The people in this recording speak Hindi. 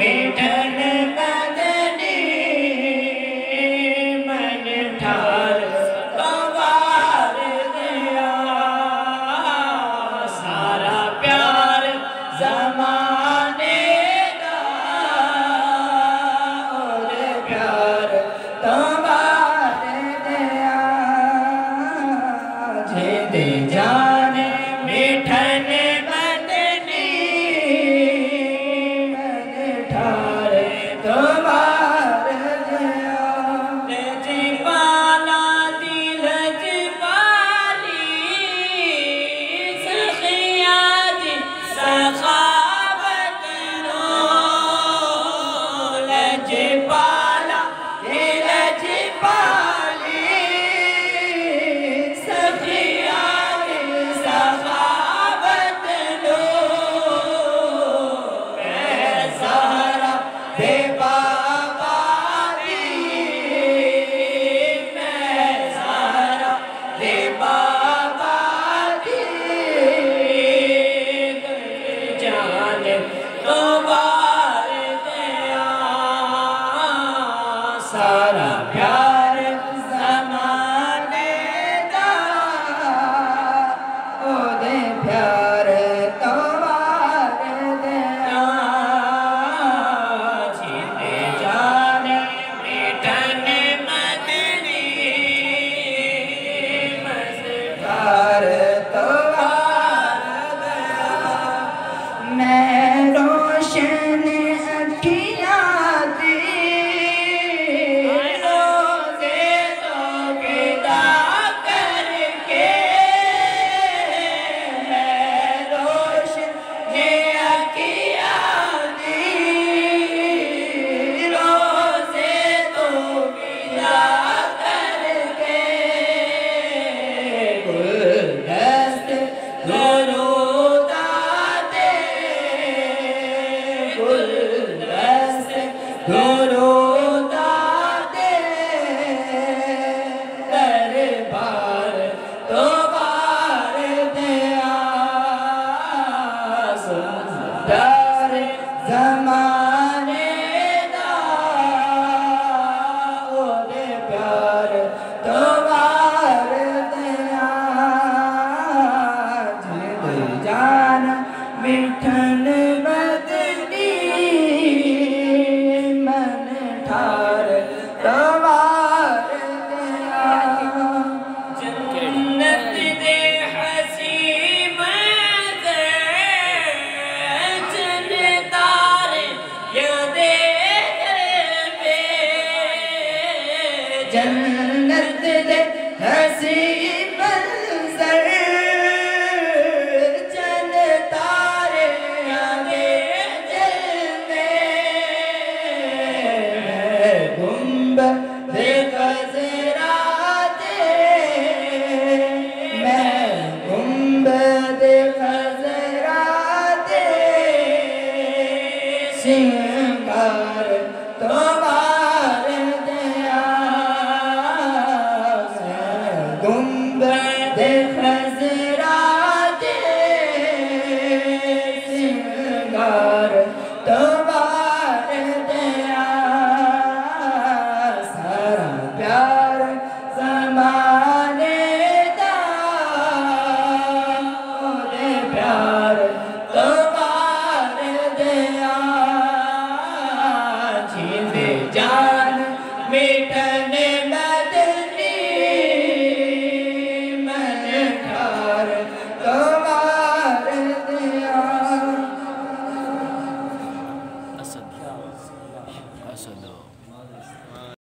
मिठन बदनी मन ठार गवार दिया सारा प्यार ज़माने का और प्यार तुम्हार दिया जिंदे जाने मिठन बदनी मन ठार तुम्हार दिया लजपाला दिल लजपाली सखिया दी सखावत नो लजपाला दिल लजपाली सखिया दी सखावत नो मैं सारा बेबाबा दी मैं सारा बेबाबा दी जान तो बार दिया सारा प्यार ज़माने दा ओदे प्यार तो बार दिया जिंदे जान मिठन मदनी मज़दार तो बार दिया मैं रोशन अखियाँ दी रोज़े तो विदा करके मैं रोशन अखियाँ दी रोज़े तो विदा करके गुलदस्त दुरूदा दे गुलदस्त दुरूदा दे दरबार तो बार दिया सुंदर ज़माने दा ओदे प्यार तो बार दिया जिंद जान मिठन बदनी मन ठार तो बार दिया जन्नत दे हसी मंज़र जन्नतार यादे जलवे जन्नत दे हसी मंज़र जन्नतार यादे जलवे गुंबद खज़रा दे मैं गुंबद खज़रा दे सिंगार तो बार दिया गुंबद खज़रा दे सिंगार तो बार दिया सारा प्यार ज़माने दा ओदे प्यार तो बार दिया जिंदे जान मिठन